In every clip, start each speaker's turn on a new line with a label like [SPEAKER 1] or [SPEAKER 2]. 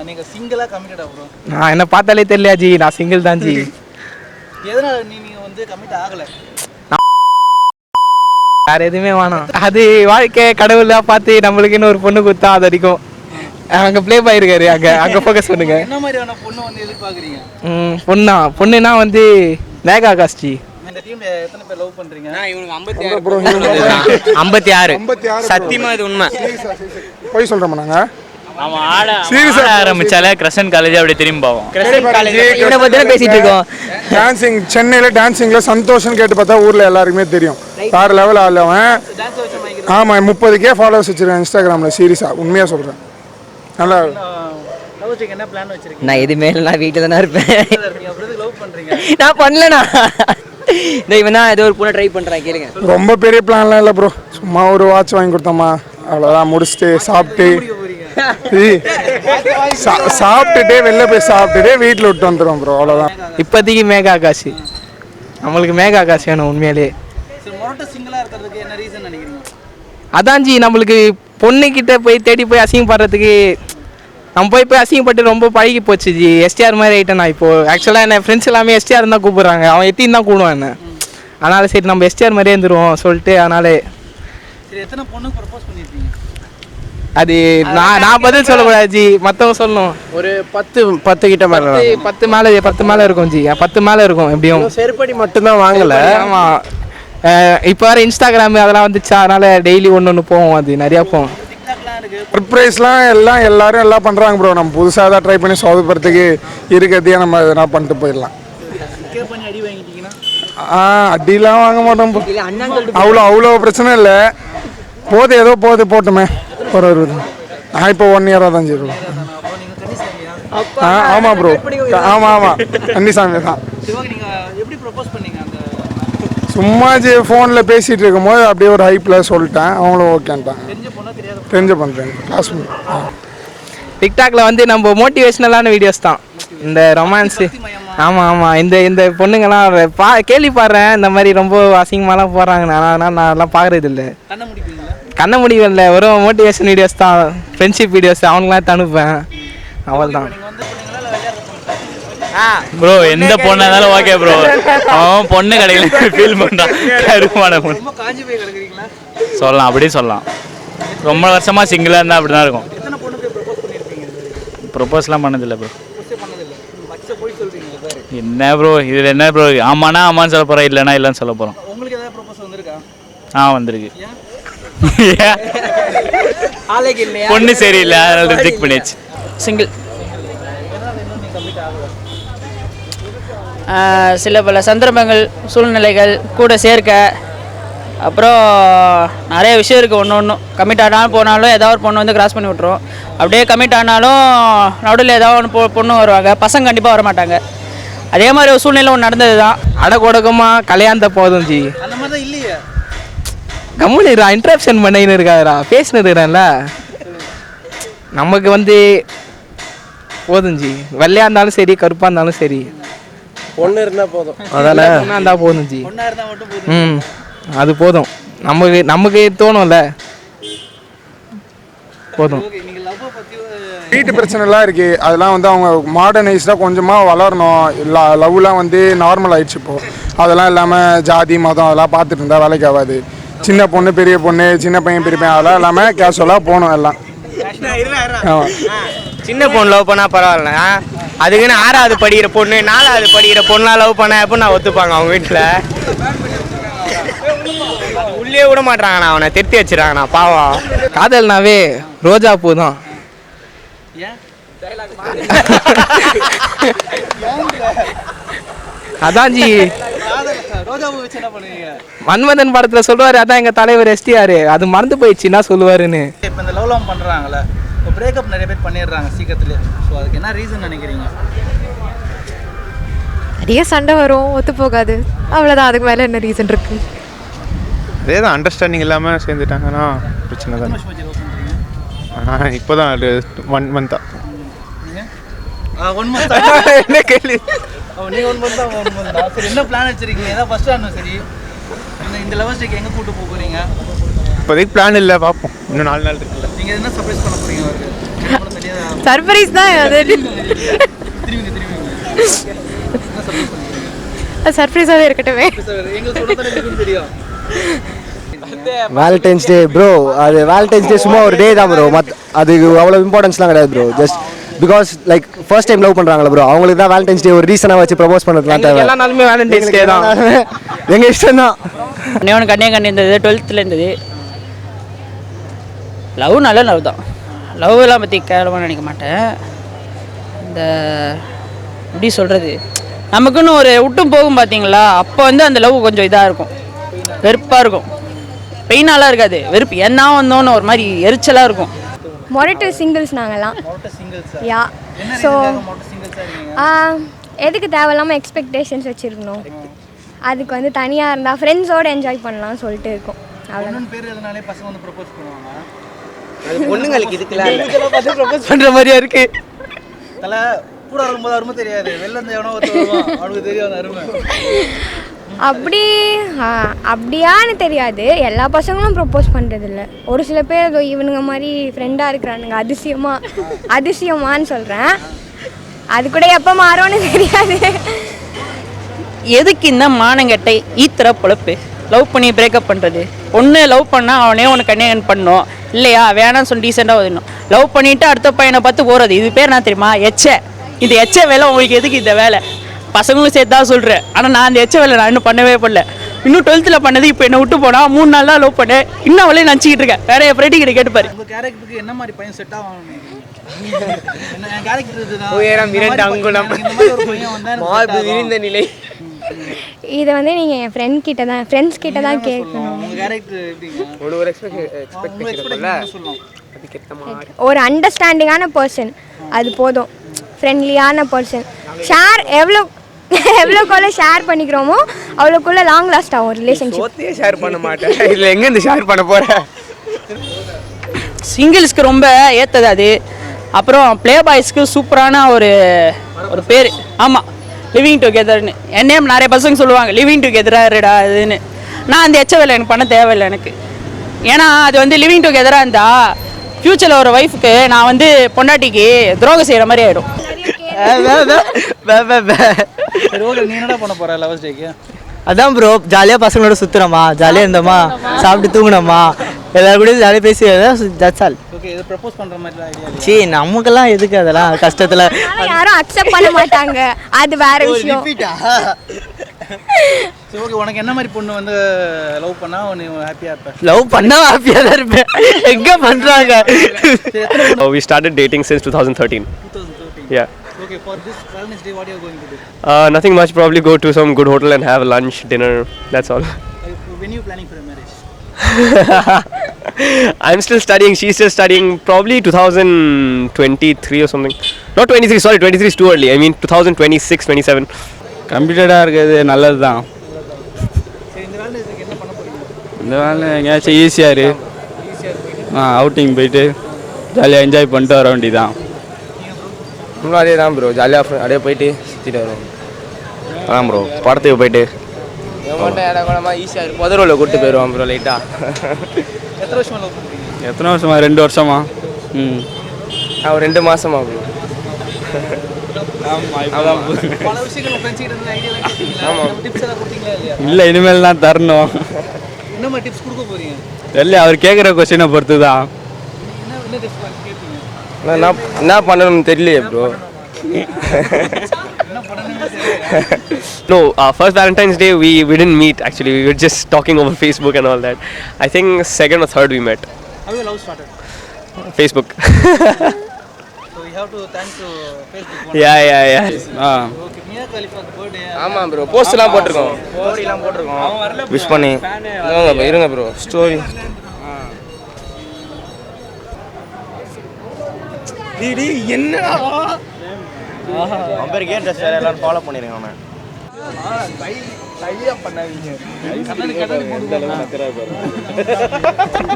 [SPEAKER 1] நீங்கள் சிங்கிளாக கமிட்டடா ப்ரோ?
[SPEAKER 2] நான் என்ன பார்த்தாலே தெரியலையா ஜி, நான் சிங்கிள் தான் ஜி.
[SPEAKER 1] எதனால் நீங்கள் வந்து கமிட் ஆகலை?
[SPEAKER 2] வேற எதுவுமே வேணாம். அது வாழ்க்கை கடவுளா பார்த்து நம்மளுக்குன்னு ஒரு பொண்ணு கொடுத்தா அது அடிக்கும். அங்கே ப்ளே பாயிருக்காரு, அங்கே ஃபோக்கஸ் பண்ணுங்க.
[SPEAKER 1] என்ன மாதிரியான பொண்ணு வந்து எதிர்பார்க்குறீங்க?
[SPEAKER 2] பொண்ணுனா வந்து மேகா காஸ்டி.
[SPEAKER 1] இந்த டீம்ல எத்தனை பேர் லவ் பண்றீங்க?
[SPEAKER 3] இவனுக்கு 56 சத்தியமா இது உண்மை.
[SPEAKER 4] போய் சொல்றோம் நாங்க.
[SPEAKER 5] அவன் ஆட ஆரம்பிச்சாலே கிரசன் காலேஜ் அப்படி திரும்பி போவோம்.
[SPEAKER 3] கிரசன் காலேஜ் இவனை பத்தி தான் பேசிட்டு இருக்கோம்.
[SPEAKER 4] டான்சிங் சென்னையில டான்சிங்ல சந்தோஷம் கேட்டு பார்த்தா ஊர்ல எல்லாருக்குமே தெரியும். வேற லெவல் ஆளவன். ஆமா 30K ஃபாலோவர்ஸ் வச்சிருக்கேன் இன்ஸ்டாகிராம்ல. சீரியஸா உண்மையா சொல்றேன். நல்லா
[SPEAKER 1] என்ன பிளான் வச்சிருக்கீங்க?
[SPEAKER 3] நான் எதுவுமே இல்லை, நான் வீட்டில் தானே இருப்பேன்.
[SPEAKER 1] லவ் பண்றீங்க?
[SPEAKER 3] நான் பண்ணலண்ணா. இவன் தான் ஏதோ ஒரு பொண்ணை ட்ரை பண்ணுறான், கேளுங்க.
[SPEAKER 4] ரொம்ப பெரிய பிளான்லாம் இல்லை ப்ரோ. சும்மா ஒரு வாட்ச் வாங்கி கொடுத்தோமா அவ்வளோதான். முடிச்சுட்டு சாப்பிட்டுட்டு வெளில போய் சாப்பிட்டுட்டு வீட்டில் விட்டு வந்துடுவோம் ப்ரோ, அவ்வளோதான்.
[SPEAKER 2] இப்போதைக்கு மேகா ஆகாஷ், நம்மளுக்கு மேகா ஆகாஷ் வேணும் உண்மையிலே. அதான் ஜி, நம்மளுக்கு பொண்ணுக்கிட்ட போய் தேடி போய் அசிங்கப்படுறதுக்கு நம்ம போய் அசிங்கப்பட்டு ரொம்ப பழகி போச்சு ஜி. எஸ்டிஆர் மாதிரி ஆகிட்டேன் நான் இப்போ. ஆக்சுவலாக என்ன ஃப்ரெண்ட்ஸ் எல்லாமே எஸ்டிஆர் தான் கூப்பிட்றாங்க, அவன் எத்தின்னு தான் கூடுவான் என்ன. அதனால் சரி நம்ம எஸ்டிஆர் மாதிரியே இருந்துருவோம் சொல்லிட்டு. அதனாலே அது நான் பதில் சொல்லக்கூடாது ஜி, மற்றவங்க சொல்லணும்.
[SPEAKER 6] ஒரு 10 கிட்ட மேலே
[SPEAKER 2] 10 மேலே இருக்கும் ஜி. 10 மேலே இருக்கும் எப்படியும்.
[SPEAKER 6] செருப்படி மட்டும்தான் வாங்கலை.
[SPEAKER 2] ஆமாம், இப்போ வேறு இன்ஸ்டாகிராமு அதெல்லாம் வந்துச்சா, அதனால் டெய்லி ஒன்று போவோம். அது நிறையா போவோம்.
[SPEAKER 4] சர்ப்ரைஸ்லாம் எல்லாரும் எல்லாம் பண்ணுறாங்க ப்ரோ. நம்ம புதுசாக தான் ட்ரை பண்ணி சோதப்படுறதுக்கு இருக்கிறதையே நம்ம எதனா பண்ணிட்டு போயிடலாம். அடிலாம் வாங்க மாட்டோம் ப்ரோ. அவ்வளோ பிரச்சனை இல்லை. ஏதோ போட்டுமே ஒரு நான் இப்போ 1 இயராக தான் சரி. ஆமாம் ப்ரோ. ஆமாம் கன்னிசாமி தான். சும்மா ஃபோனில் பேசிகிட்டு இருக்கும்போது அப்படியே ஒரு ஹைப்பில் சொல்லிட்டேன். அவங்களும் ஓகேன்ட்டாங்க. தெரிஞ்ச பண்ணுறேன் கிளாஸ்.
[SPEAKER 2] டிக்டாக்ல வந்து நம்ம மோட்டிவேஷ்னலான வீடியோஸ் தான் இந்த ரொமான்ஸு. ஆமாம் இந்த பொண்ணுங்கள்லாம் கேள்விப்படுறேன், இந்த மாதிரி ரொம்ப அசிங்கமாலாம் போடுறாங்க. நான்லாம் பார்க்குறது இல்லை, கண்ண முடியல. வெறும் மோட்டிவேஷன் வீடியோஸ் தான், ஃப்ரெண்ட்ஷிப் வீடியோஸ் அவங்களாம் அனுப்பேன், அவள் தான்.
[SPEAKER 5] ப்ரோ எந்த பொண்ணா இருந்தாலும் ஓகே ப்ரோ. அவன் பொண்ணு கடையில் ஃபீல் பண்ணுறான், கருமான பொண்ணு சொல்லலாம், அப்படியே சொல்லலாம். ரொம்ப வருஷமாக சிங்கிளாக இருந்தால் அப்படி தான் இருக்கும். ப்ரொப்போஸ்லாம் பண்ணதில்லை ப்ரோ. என்ன ப்ரோ இதில் என்ன ப்ரோ? ஆமாண்ணா ஆமான்னு சொல்ல போகிறேன், இல்லைன்னா இல்லைன்னு சொல்ல போகிறோம். வந்திருக்கு. பொண்ணு சரியில்லை, அதனால ரிஜெக்ட் பண்ணியாச்சு.
[SPEAKER 7] சிங்கிள். சில பல சந்தர்ப்பங்கள் சூழ்நிலைகள் கூட சேர்க்க, அப்புறம் நிறைய விஷயம் இருக்குது. ஒன்று கமிட் ஆனாலும் போனாலும் ஏதாவது ஒரு பொண்ணு வந்து கிராஸ் பண்ணி விட்ருவோம். அப்படியே கமிட் ஆனாலும் நடுவில் ஏதாவது ஒன்று பொண்ணு வருவாங்க, பசங்க கண்டிப்பாக வர மாட்டாங்க. அதே மாதிரி ஒரு சூழ்நிலை ஒன்று நடந்தது தான்.
[SPEAKER 2] அடக்கொடக்கமாக கல்யாணத்தை போதும் ஜி.
[SPEAKER 1] அந்த மாதிரி தான் இல்லையா?
[SPEAKER 2] கம்முனிரா, இன்ட்ரப்ஷன் பண்ணின்னு இருக்காதுரா, பேசினு இருக்கிறேன்ல. நமக்கு வந்து போதும் ஜி. வெள்ளையாக இருந்தாலும் சரி, கருப்பாக இருந்தாலும் சரி,
[SPEAKER 6] பொண்ணு இருந்தால் போதும்.
[SPEAKER 2] அதானே, பொண்ணாக இருந்தால் போதும் ஜி. அது போதும். நமக்கு தோணும்ல, போதும்.
[SPEAKER 4] வீட்டு பிரச்சனைலாம் இருக்குது, அதெல்லாம் வந்து அவங்க மாடர்னைஸ்டாக கொஞ்சமாக வளரணும். லவ்லாம் வந்து நார்மல் ஆகிடுச்சு இப்போது. அதெல்லாம் இல்லாமல் ஜாதி மதம் அதெல்லாம் பார்த்துட்டு இருந்தால் வேலைக்கு ஆகாது. சின்ன பொண்ணு பெரிய பொண்ணு, சின்ன பையன் பெரிய பையன் அதெல்லாம் இல்லாமல் கேஷுவலாக போகணும் எல்லாம்.
[SPEAKER 3] சின்ன பொண்ணு லவ் பண்ணால் பரவாயில்ல, அதுக்குன்னு 6வது படிக்கிற பொண்ணு 4வது படிக்கிற பொண்ணெலாம் லவ் பண்ண எப்போ நான் ஒத்துப்பாங்க அவங்க வீட்டில்? உள்ளே விட மாட்டாங்கண்ணா, அவனை திருத்தி வச்சிடறாங்கண்ணா பாவம்.
[SPEAKER 2] காதல்னாவே ரோஜா பூ தான். அதான் ஜி, மன்மதன் படத்துல சொல்லுவாரு, அதான் எங்க தலைவர் எஸ்டிஆர். அது மறந்து போயிடுச்சு என்ன சொல்லுவாருன்னு.
[SPEAKER 1] இப்போ இந்த லவ்லாம் பண்றாங்கல்ல, இப்போ பிரேக்கப் நிறைய பேர் பண்ணிடுறாங்க சீக்கிரத்துல. ஸோ அதுக்கு என்ன ரீசன் நினைக்கிறீங்க?
[SPEAKER 8] நிறைய சண்டை வரும், ஒத்து போகாது, அவ்வளோதான். அதுக்கு மேலே என்ன ரீசன் இருக்கு?
[SPEAKER 9] அதே தான், அண்டர்ஸ்டாண்டிங் இல்லாமல் சேர்ந்துட்டாங்கன்னா பிரச்சனை தானே. இப்போ தான் 1 மந்த் தான்.
[SPEAKER 1] என்ன கேள்வி? நீங்க 1 மந்த் தான். சரி, என்ன பிளான் வச்சிருக்கீங்க? ஏதாவது ஃபர்ஸ்ட் ஆனும் சரி, இந்த லெவல் ஸ்டேஜ் எங்கே கூட்டு போக போறீங்க?
[SPEAKER 9] இப்போதைக்கு பிளான் இல்லை, பார்ப்போம். இன்னும் 4 நாள் இருக்குல்ல.
[SPEAKER 1] நீங்கள் என்ன சர்ப்ரைஸ் பண்ண போறீங்க அவருக்கு?
[SPEAKER 8] சர்ப்ரைஸ் தான் அது. சர்ப்ரைஸாகவே இருக்கட்டுமே.
[SPEAKER 6] வேலண்டைன்ஸ் டே ப்ரோ, அது வேலண்டைன்ஸ் டே சும்மா ஒரு டே தான் ப்ரோ. அது அவ்வளோ இம்பார்ட்டன்ஸ்லாம் கிடையாது bro. Just because like first time love பண்ணுறாங்களா ப்ரோ, அவங்களுக்கு தான் வேலண்டைன்ஸ் டே ஒரு ரீசனாக வச்சு ப்ரப்போஸ் பண்ணுறதுலாம் தேவை.
[SPEAKER 2] எல்லா நாளுமே வேலண்டைன்ஸ் டே தான்.
[SPEAKER 6] எங்கள் இஷ்டம் தான்.
[SPEAKER 7] இன்னொன்று கண்ணே இருந்தது 12th இருந்தது. லவ் நல்ல லவ் தான். லவ் எல்லாம் பற்றி கேவலமாக நினைக்க மாட்டேன். இந்த எப்படி சொல்கிறது, நமக்குன்னு ஒரு விட்டும் போகும் பார்த்தீங்களா, அப்போ வந்து அந்த லவ் கொஞ்சம் இதாக இருக்கும், வெறுப்பாக இருக்கும். பெயினாலாம் இருக்காது, வெறுப்பு என்ன வந்தோன்னு ஒரு மாதிரி எரிச்சலாக இருக்கும்.
[SPEAKER 8] மொரட்டு சிங்கிள்ஸ் நாங்கள்லாம். யா ஸோ எதுக்கு தேவையில்லாமல் எக்ஸ்பெக்டேஷன்ஸ் வச்சுருக்கணும். அதுக்கு வந்து தனியாக இருந்தால் ஃப்ரெண்ட்ஸோடு என்ஜாய் பண்ணலாம்னு சொல்லிட்டு இருக்கோம். அவ்வளோ
[SPEAKER 1] பேர் எதனாலே பசங்க வந்து ப்ரப்போஸ் பண்ணுவாங்க.
[SPEAKER 3] அது பொண்ணுங்களுக்கு இதுக்குலாம்
[SPEAKER 2] பார்த்து ப்ரப்போஸ் பண்ணுற மாதிரியா இருக்கு.
[SPEAKER 1] தலை கூட இருக்கும்போது அருமை தெரியாது, வெளில இருந்து எவனோ ஒருத்தர் வருவான், அவனுக்கு தெரியும் அந்த அருமை.
[SPEAKER 8] அப்படியான்னு தெரியாது. எல்லா பசங்களும் ப்ரப்போஸ் பண்ணுறதில்ல. ஒரு சில பேர் ஏதோ இவனுங்க மாதிரி ஃப்ரெண்டாக இருக்கிறானுங்க. அதிசயமான்னு சொல்கிறேன். அது கூட எப்போ மாறும்னு தெரியாது.
[SPEAKER 7] எதுக்கு இந்த மானங்கட்டை ஈத்திர பொழப்பு? லவ் பண்ணி பிரேக்கப் பண்ணுறது. ஒன்று லவ் பண்ணால் அவனே உனக்கு கன்னியன் பண்ணணும், இல்லையா வேணான்னு சொல்லி டீசெண்டாக வந்துடணும். லவ் பண்ணிவிட்டு அடுத்த பையனை பார்த்து போகிறது, இது பேர் நான் தெரியுமா எச்சை. இந்த எச்சை வேலை உங்களுக்கு எதுக்கு இந்த வேலை? பசங்களும் சேர்த்து தான் சொல்கிறேன். ஆனால் நான் அந்த எச்ச வேலை நான் இன்னும் பண்ணவே பண்ணல. இன்னும் 12th பண்ணது. இப்போ என்னை விட்டு போனால் 3 நாள் தான் லவ் பண்ணேன். இன்னும் அவளே நினச்சிக்கிட்டு இருக்கேன். வேற என் ஃப்ரெண்டு கிட்ட கேட்டுப்பாரு.
[SPEAKER 1] உங்கள் கேரக்டருக்கு என்ன மாதிரி பையன் செட் ஆகும்? என் கேரக்டர் இதுதான்.
[SPEAKER 3] உயரம் 2 அங்குலம், மார்பு விரிந்த நிலை.
[SPEAKER 8] இதை வந்து நீங்கள் என் ஃப்ரெண்ட்ஸ் கிட்ட தான் கேட்கணும்.
[SPEAKER 1] உங்கள் கேரக்டர் எப்படிங்க?
[SPEAKER 3] ஒரு எக்ஸ்பெக்டேஷன் சொல்லலாம்.
[SPEAKER 8] ஒரு அண்டர்ஸ்டாண்டிங்கான பர்சன், அது போதும். ஃப்ரெண்ட்லியான பர்சன். எவ்வளோக்குள்ள ஷேர் பண்ணிக்கிறோமோ அவ்வளோக்குள்ள லாங் லாஸ்ட் ஆகும் ரிலேஷன்ஷிப்.
[SPEAKER 3] சோத்தையே ஷேர் பண்ண மாட்டேன், இதில் எங்கேருந்து ஷேர் பண்ண போகிறேன்?
[SPEAKER 7] சிங்கிள்ஸ்க்கு ரொம்ப ஏற்றது அது. அப்புறம் ப்ளே பாய்ஸ்க்கு சூப்பரான ஒரு பேர். ஆமாம், லிவிங் டுகெதர்னு. என் நேம் நிறைய பசங்க சொல்லுவாங்க, லிவிங் டுகெதராக இருடா இதுன்னு. நான் அந்த எச்ச வேலை எனக்கு பண்ண தேவையில்லை எனக்கு. ஏன்னா அது வந்து லிவிங் டுகெதராக இருந்தால் ஃப்யூச்சரில் ஒரு ஒய்ஃபுக்கு நான் வந்து பொண்டாட்டிக்கு துரோகம் செய்கிற மாதிரி ஆகிடும்.
[SPEAKER 1] சரி ஓகே, நீ என்னடா பண்ண போகிற லவர்ஸ் டேக்கு?
[SPEAKER 2] அதான் ப்ரோ, ஜாலியாக பசங்களோட சுற்றுறோமா, ஜாலியாக இருந்தோமா, சாப்பிட்டு தூங்கினோமா, எல்லாரும் கூட ஜாலியாக பேசி தட்ஸ் ஆல்.
[SPEAKER 1] ஓகே, இது ப்ரப்போஸ் பண்ணுற மாதிரி ஐடியா?
[SPEAKER 2] சீ, நமக்கெல்லாம் எதுக்கு அதெல்லாம் கஷ்டத்தில்.
[SPEAKER 8] யாரும் அக்செப்ட் பண்ண மாட்டாங்க, அது வேற விஷயம்.
[SPEAKER 1] சரி ஓகே, உனக்கு என்ன மாதிரி பொண்ணு வந்து லவ் பண்ணா நீ ஹாப்பியாக இருப்ப?
[SPEAKER 2] லவ் பண்ணா ஹாப்பியாக தான் இருப்பேன். எங்கே பண்ணுறாங்க?
[SPEAKER 10] We started dating since 2013.
[SPEAKER 1] 2013.
[SPEAKER 10] Yeah.
[SPEAKER 1] Okay, for this Valentine's Day, what are you going to do?
[SPEAKER 10] Nothing much. Probably go to some good hotel and have lunch, dinner. That's all.
[SPEAKER 1] When are you planning for a marriage?
[SPEAKER 10] I'm still studying. She's still studying. Probably 2023 or something. Not 23. Sorry, 23 is too early. I mean 2026, 27.
[SPEAKER 5] கம்ப்ளீட்டடாக இருக்கிறது நல்லது தான்.
[SPEAKER 1] சரி, இந்த Valentine's Day என்ன பண்ண போறீங்க?
[SPEAKER 5] இந்த வேலை எங்கேயாச்சும் ஈஸியாக அவுட்டிங் போயிட்டு ஜாலியாக என்ஜாய் பண்ணிட்டு வர வேண்டியதான்.
[SPEAKER 3] இன்னும் அதே தான் ப்ரோ, ஜாலியாக அப்படியே போயிட்டு சுற்றிட்டு வருவோம்.
[SPEAKER 10] அதான் ப்ரோ, படத்துக்கு போயிட்டு
[SPEAKER 3] மட்டும் இடம் கூடமாக ஈஸியாக இருக்கும். முதல்ல கூப்பிட்டு போயிடுவோம் ப்ரோ லைட்டாக.
[SPEAKER 1] எத்தனை வருஷமா லவ் பண்ணுறீங்க?
[SPEAKER 5] எத்தனை வருஷமா? 2 வருஷமா.
[SPEAKER 3] ஒரு 2 மாதமா ப்ரோ.
[SPEAKER 1] பல விஷயங்கள் ஃப்ரெண்ட்ஸ் கிட்ட இருந்து ஐடியா கேட்டீங்களா? டிப்ஸ் எல்லாம் கொடுத்தீங்களா இல்லையா?
[SPEAKER 5] இல்லை, இனிமேல் தான் தரணும்.
[SPEAKER 1] என்ன மாதிரி டிப்ஸ் கொடுக்க போறீங்க?
[SPEAKER 5] இல்லை, அவர் கேட்குற கொஸ்டினை பொறுத்து தான்.
[SPEAKER 1] என்ன டிப்ஸ் கேட்பீங்க?
[SPEAKER 3] என்ன பண்ணணும்னு தெரியலையே bro.
[SPEAKER 10] No, first Valentine's Day we didn't meet actually. We were just talking over Facebook and all that. I think second or third we met.
[SPEAKER 1] How your love started?
[SPEAKER 10] Facebook.
[SPEAKER 1] So you have to thank to Facebook.
[SPEAKER 10] Yeah.
[SPEAKER 1] Okay, Mia Khalifa's birthday.
[SPEAKER 3] ஆமாம் bro, போஸ்ட்லாம் போட்டிருக்கோம், ஸ்டோரிலாம் போட்டிருக்கோம் wish பண்ணி. இருங்க bro, story என்னடா அவருக்கு dress எல்லாரும் follow பண்ணிருங்க. அவன்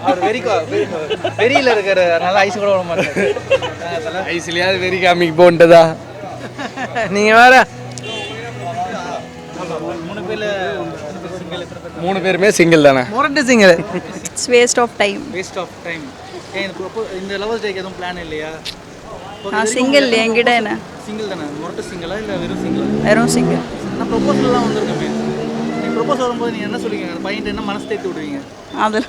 [SPEAKER 1] அவர் வெறியில் இருக்கிற நல்லா ஐஸ் கூட விட மாட்டார்.
[SPEAKER 2] ஐஸ்லையாவது வெறி காமிக்கு போன்ட்டதா நீங்கள் வேற. 3 பேருமே சிங்கிள் தானே? மொரட்டு single.
[SPEAKER 8] It's waste of time.
[SPEAKER 1] Waste of time. இந்த லவர்ஸ் டேக்கு எதுவும் பிளான் இல்லையா?
[SPEAKER 7] நான் சிங்கிள் என்கிட்ட என்ன
[SPEAKER 1] சிங்கிள் தானே? மொரட்டு சிங்கிளா இல்லை வெறும் சிங்கிளா?
[SPEAKER 7] வெறும் சிங்கிள்.
[SPEAKER 1] நான் ப்ரொபோசல்லாம் வந்திருக்கேன். நீங்கள் ப்ரொபோஸ் வரும்போது நீங்கள் என்ன சொல்லுவீங்க? அந்த பையன்ட்டு என்ன மனசு தேர்த்து விடுவீங்க?
[SPEAKER 7] அதில்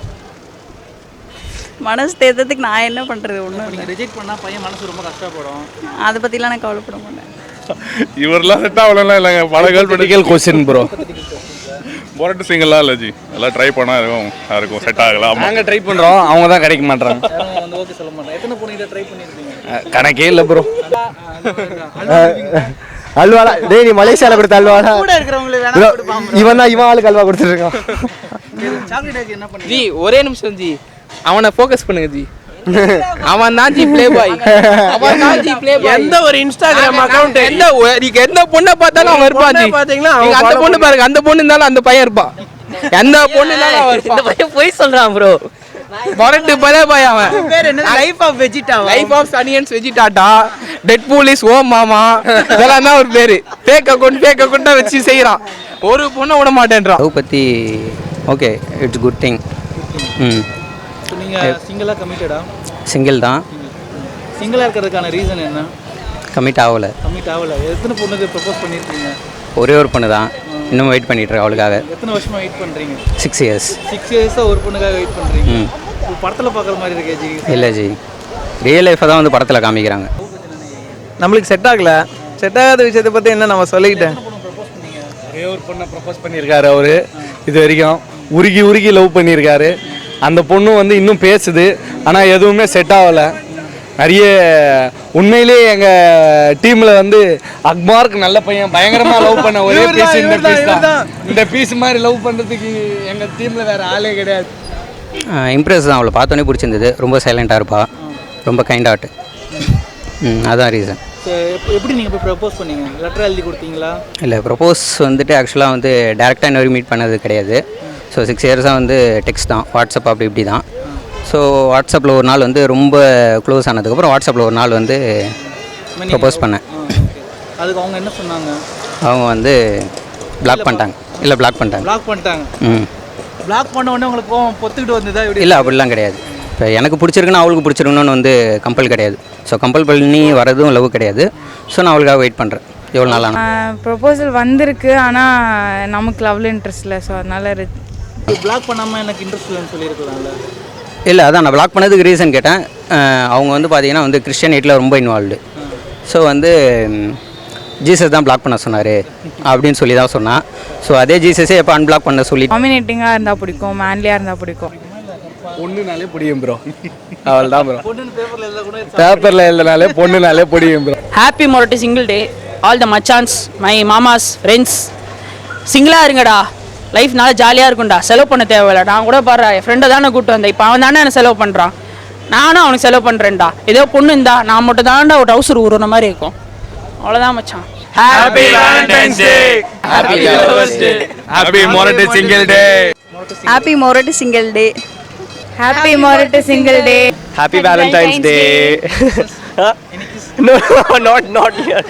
[SPEAKER 7] மனசு தேர்த்ததுக்கு நான் என்ன பண்ணுறது? ஒன்றும்
[SPEAKER 1] நீங்கள் ரிஜெக்ட் பண்ணால் பையன் மனசு ரொம்ப கஷ்டப்படும்.
[SPEAKER 7] அதை பற்றிலாம் நான் கவலைப்பட மாட்டேன்.
[SPEAKER 11] இவரெல்லாம் செட் ஆகலாம் இல்லைங்க. பல கேர்ள் மெடிக்கல் கொஸ்டின் ப்ரோ. மொரட்டு சிங்கிளாக இல்லை ஜி, எல்லாம் ட்ரை பண்ணால் இருக்கும் செட் ஆகலாம்.
[SPEAKER 3] நாங்கள் ட்ரை பண்ணுறோம், அவங்க தான் கிடைக்க மாட்டாங்க.
[SPEAKER 1] யாரும் வந்து ஓகே சொல்ல மாட்டேன். எத்தனை பொண்ணு இதை ட்ரை பண்ணியிருக்கீங்க?
[SPEAKER 3] கணக்கே இல்லை ப்ரோ.
[SPEAKER 6] அல்வாடா டேய், நீ மலேசியாவில் கொடுத்த அல்வாடா.
[SPEAKER 1] கூட இருக்கிறவங்களுக்கு வேணா
[SPEAKER 6] Bro,
[SPEAKER 1] கொடுப்பாங்க.
[SPEAKER 6] இவன் தான் இவன் ஆளுக்கு அல்வா கொடுத்துருக்கான்.
[SPEAKER 1] சாக்லேட் என்ன பண்ணி
[SPEAKER 2] ஜி ஒரே நிமிஷம் ஜி, அவனை ஃபோக்கஸ் பண்ணுங்க ஜி. அவன் தான் ஜி ப்ளே பாய். அவன் தான் ஜி ப்ளே பாய்.
[SPEAKER 3] எந்த ஒரு இன்ஸ்டாகிராம் அக்கௌண்ட்
[SPEAKER 2] நீங்க எந்த பொண்ணை பார்த்தாலும் அவன் இருப்பான் ஜி.
[SPEAKER 3] பார்த்தீங்கன்னா
[SPEAKER 2] நீங்க அந்த பொண்ணு பாருங்க, அந்த பொண்ணு இருந்தாலும் அந்த பையன் இருப்பான். எந்த பொண்ணு இருந்தாலும் அவன் இருப்பான்.
[SPEAKER 3] பையன் போய் சொல்றான் ப்ரோ.
[SPEAKER 2] மொரட்டு ப்ளே பாய் அவன்.
[SPEAKER 3] பேர் என்ன? லைஃப் ஆஃப் வெஜிடா.
[SPEAKER 2] லைஃப் ஆஃப் சனியன்ஸ் வெஜிடாட்டா, டெட் பூல் இஸ் ஓம் மாமா, இதெல்லாம் தான் ஒரு பேரு. ஃபேக் அக்கௌண்ட்டை வச்சு செய்யறான். ஒரு பொண்ணை விட மாட்டேன்றான்.
[SPEAKER 12] லவ் பற்றி ஓகே, இட்ஸ் குட் திங்.
[SPEAKER 1] நீங்கள் சிங்கிளாக கமிட்டடா?
[SPEAKER 12] சிங்கிள் தான்.
[SPEAKER 1] சிங்கிளாக இருக்கிறதுக்கான ரீசன் என்ன?
[SPEAKER 12] கமிட் ஆகலை.
[SPEAKER 1] கமிட் ஆகலை. எத்தனை பொண்ணுக்கு ப்ரப்போஸ் பண்ணியிருக்கீங்க?
[SPEAKER 12] ஒரே ஒரு பொண்ணு தான், இன்னும் வெயிட் பண்ணிட்டுருக்கேன் அவளுக்காக.
[SPEAKER 1] எத்தனை வருஷமாக வெயிட் பண்ணுறீங்க?
[SPEAKER 12] 6 years.
[SPEAKER 1] 6 இயர்ஸாக ஒரு பொண்ணுக்காக வெயிட் பண்ணுறீங்க. படத்தில் பார்க்குற மாதிரி இருக்கே ஜி.
[SPEAKER 12] இல்லை ஜி, ரியல் லைஃப்பை தான் வந்து படத்தில் காமிக்கிறாங்க.
[SPEAKER 3] நம்மளுக்கு செட் ஆகல. செட் ஆகாத விஷயத்தை பற்றி என்ன நம்ம சொல்லிக்கிட்டேன்.
[SPEAKER 13] ஒரே ஒரு பொண்ணை ப்ரப்போஸ் பண்ணியிருக்காரு அவரு. இது வரைக்கும் உருகி லவ் பண்ணியிருக்காரு. அந்த பொண்ணு வந்து இன்னும் பேசுது, ஆனால் எதுவுமே செட் ஆகலை. நிறைய உண்மையிலேயே எங்கள் டீமில் வந்து அக்மார்க் நல்ல பையன், பயங்கரமாக லவ் பண்ண ஒரே பீஸ் இந்த பீஸ் தான். இந்த பீஸ் மாதிரி லவ் பண்ணுறதுக்கு எங்கள் டீமில் வேறு ஆளே கிடையாது.
[SPEAKER 12] இம்ப்ரெஸ் தான், அவளை பார்த்தோன்னே பிடிச்சிருந்தது. ரொம்ப சைலண்ட்டாக இருப்பாள், ரொம்ப கைண்ட் ஹார்ட். அதான் ரீசன்.
[SPEAKER 1] எப்படி நீங்கள் போய் ப்ரப்போஸ் பண்ணீங்க? லெட்டர் எழுதி கொடுத்தீங்களா?
[SPEAKER 12] இல்லை, ப்ரப்போஸ் வந்துட்டு ஆக்சுவலாக வந்து டேரெக்டாக இன்னொரு மீட் பண்ணது கிடையாது. ஸோ 6 yearsஸாக வந்து டெக்ஸ்ட் தான், வாட்ஸ்அப் அப்படி இப்படி தான். ஸோ வாட்ஸ்அப்பில் ஒரு நாள் வந்து ரொம்ப க்ளோஸ் ஆனதுக்கப்புறம் வாட்ஸ்அப்பில் ஒரு நாள் வந்து ப்ரப்போஸ் பண்ணேன்.
[SPEAKER 1] அதுக்கு அவங்க என்ன சொன்னாங்க?
[SPEAKER 12] அவங்க வந்து பிளாக் பண்ணிட்டாங்க. இல்லை, பிளாக் பண்ணிட்டாங்க.
[SPEAKER 1] பிளாக் பண்ண உடனே உங்களுக்கு கோவம் பொத்துக்கிட்டு வந்ததா?
[SPEAKER 12] இல்லை, அப்படிலாம் கிடையாது. இப்போ எனக்கு பிடிச்சிருக்குன்னா அவளுக்கு பிடிச்சிருக்கணும்னு வந்து கம்பல் கிடையாது. ஸோ கம்பல் பண்ணி வரதும் லவ் கிடையாது. ஸோ நான் அவளுக்காக வெயிட் பண்ணுறேன். எவ்வளோ நாள் ஆனால்
[SPEAKER 7] ப்ரொபோசல் வந்திருக்கு, ஆனால் நமக்கு லவ்ல இன்ட்ரெஸ்ட் இல்லை. ஸோ அதனால்
[SPEAKER 1] பிளாக் பண்ணாமல் எனக்கு இன்ட்ரெஸ்ட் இல்லைன்னு சொல்லியிருக்கலாம்ல?
[SPEAKER 12] இல்லை, அதான் நான் பிளாக் பண்ணதுக்கு ரீசன் கேட்டேன். அவங்க வந்து பார்த்தீங்கன்னா வந்து கிறிஸ்டியனிட்டியில் ரொம்ப இன்வால்வ்டு. ஸோ வந்து ஜீசஸ் தான் பிளாக் பண்ண சொன்னார் அப்படின்னு சொல்லி தான் சொன்னான். ஸோ அதே ஜீசஸே எப்போ அன்பிளாக் பண்ண சொல்லி.
[SPEAKER 7] டாமினேட்டிங்காக இருந்தால் பிடிக்கும், மேன்லியாக இருந்தால் பிடிக்கும்.
[SPEAKER 13] பொண்ணுனாலே பிடிக்கும் ப்ரோ. அவள் தான் ப்ரோ.
[SPEAKER 1] பொண்ணுன்னு பேப்பரில் எழுத கூட
[SPEAKER 13] பேப்பரில் எழுதினாலே பொண்ணுனாலே பிடிக்கும் ப்ரோ.
[SPEAKER 7] ஹாப்பி மொரட்டு சிங்கிள் டே ஆல் த மச்சான்ஸ், மை மாமாஸ், ஃப்ரெண்ட்ஸ். சிங்கிளாக இருங்கடா, லைஃப் நல்லா ஜாலியாக இருக்கும்டா. செலவு பண்ண தேவையில்லை. நான் கூட பாரு, என் ஃப்ரெண்டை தானே கூப்பிட்டு வந்தேன். இப்போ அவன் தானே என்ன செலவு பண்ணுறான், நானும் அவனுக்கு செலவு பண்ணுறேன்டா. ஏதோ பொண்ணு இருந்தா நான் மட்டும் தான்டா ஒரு டவுசர் ஊறுன மாதிரி இருக்கும். அவ்வளோதான் மச்சான்.
[SPEAKER 5] Happy Valentine's Day, happy lovers day, happy மொரட்டு சிங்கிள் டே,
[SPEAKER 7] ஹாப்பி மொரட்டு சிங்கிள் டே, ஹாப்பி மொரட்டு single day,
[SPEAKER 10] Happy Valentine's Day. No, not here.